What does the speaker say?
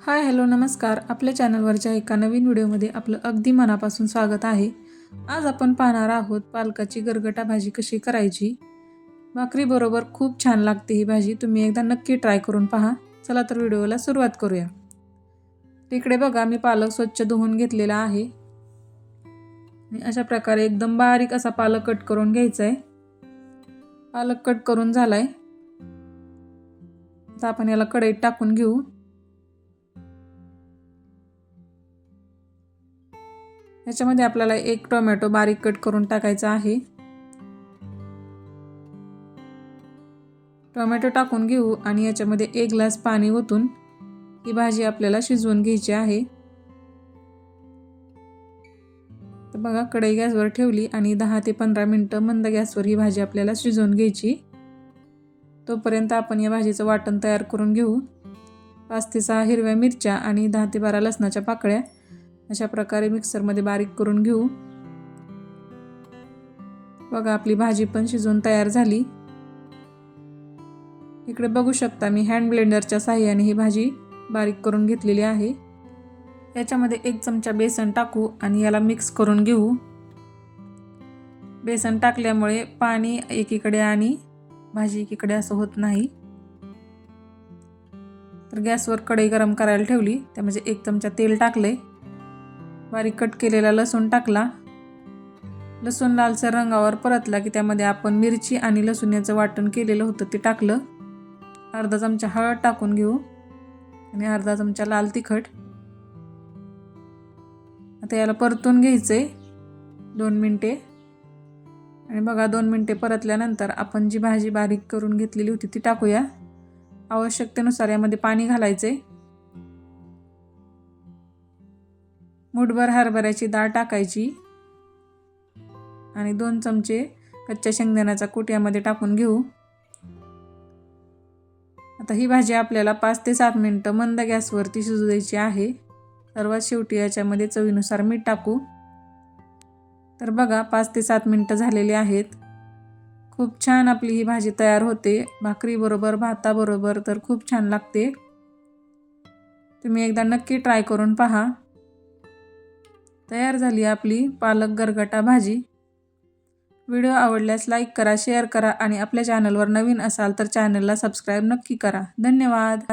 Hi hello नमस्कार. आपल्या चॅनलवरच्या एका नवीन व्हिडिओमध्ये आपलं अगदी मनापासून स्वागत आहे. आज आपण पाहणार आहोत पालकाची गरगटा भाजी कशी करायची. भाकरीबरोबर खूप छान लागते ही भाजी. तुम्ही एकदा नक्की ट्राय करून पहा. चला तर व्हिडिओला सुरुवात करूया. इकडे बघा मी पालक स्वच्छ धुवून घेतलेला आहे. अशा प्रकारे एकदम बारीक असा पालक कट करून घ्यायचा आहे. पालक कट करून झालाय. आता आपण याला कढईत टाकून घेऊ. याच्यामध्ये आपल्याला एक टोमॅटो बारीक कट करून टाकायचा आहे. टोमॅटो टाकून घेऊ आणि याच्यामध्ये 1 ग्लास पाणी ओतून ही भाजी आपल्याला शिजवून घ्यायची आहे. तर बघा कढई गॅसवर ठेवली आणि 10 ते 15 मिनिटं मंद गॅसवर ही भाजी आपल्याला शिजवून घ्यायची. तोपर्यंत आपण या भाजीचं वाटण तयार करून घेऊ. 5 ते 6 हिरव्या मिरच्या आणि 10 ते 12 लसणाच्या पाकळ्या अशा प्रकारे मिक्सरमध्ये बारीक करून घेऊ. बघा आपली भाजी पण शिजवून तयार झाली. इकडे बघू शकता मी हँड ब्लेंडरच्या साहाय्याने ही भाजी बारीक करून घेतलेली आहे. याच्यामध्ये 1 चमचा बेसन टाकू आणि याला मिक्स करून घेऊ. बेसन टाकल्यामुळे पाणी एकीकडे आणि भाजी एकीकडे असं होत नाही. तर गॅसवर कढई गरम करायला ठेवली. त्यामध्ये 1 चमचा तेल टाकले. बारीक कट केलेला लसूण टाकला. लसूण लालसर रंगावर परतला की त्यामध्ये आपण मिरची आणि लसूण याचं वाटण केलेलं होतं ते टाकलं. अर्धा चमचा हळद टाकून घेऊ आणि अर्धा चमचा लाल तिखट. आता याला परतून घ्यायचे 2 मिनिटे. आणि बघा 2 मिनिटे परतल्यानंतर आपण जी भाजी बारीक करून घेतलेली होती ती टाकूया. आवश्यकतेनुसार यामध्ये पाणी घालायचे. मुठभर हरभऱ्याची डाळ टाकायची आणि 2 चमचे कच्च्या शेंगदाण्याचा कूट यामध्ये टाकून घेऊ. आता ही भाजी आपल्याला 5 ते 7 मिनिटं मंद गॅसवरती शिजू द्यायची आहे. सर्वात शेवटी याच्यामध्ये चवीनुसार मीठ टाकू. तर बघा 5 ते 7 मिनिटं झालेली आहेत. खूप छान आपली ही भाजी तयार होते. भाकरीबरोबर भाताबरोबर तर खूप छान लागते. तुम्ही एकदा नक्की ट्राय करून पहा. तयार झाली आपली पालक गरगटा भाजी. व्हिडिओ आवडल्यास लाईक करा, शेअर करा आणि आपल्या चॅनलवर नवीन असाल तर चॅनलला सबस्क्राईब नक्की करा. धन्यवाद.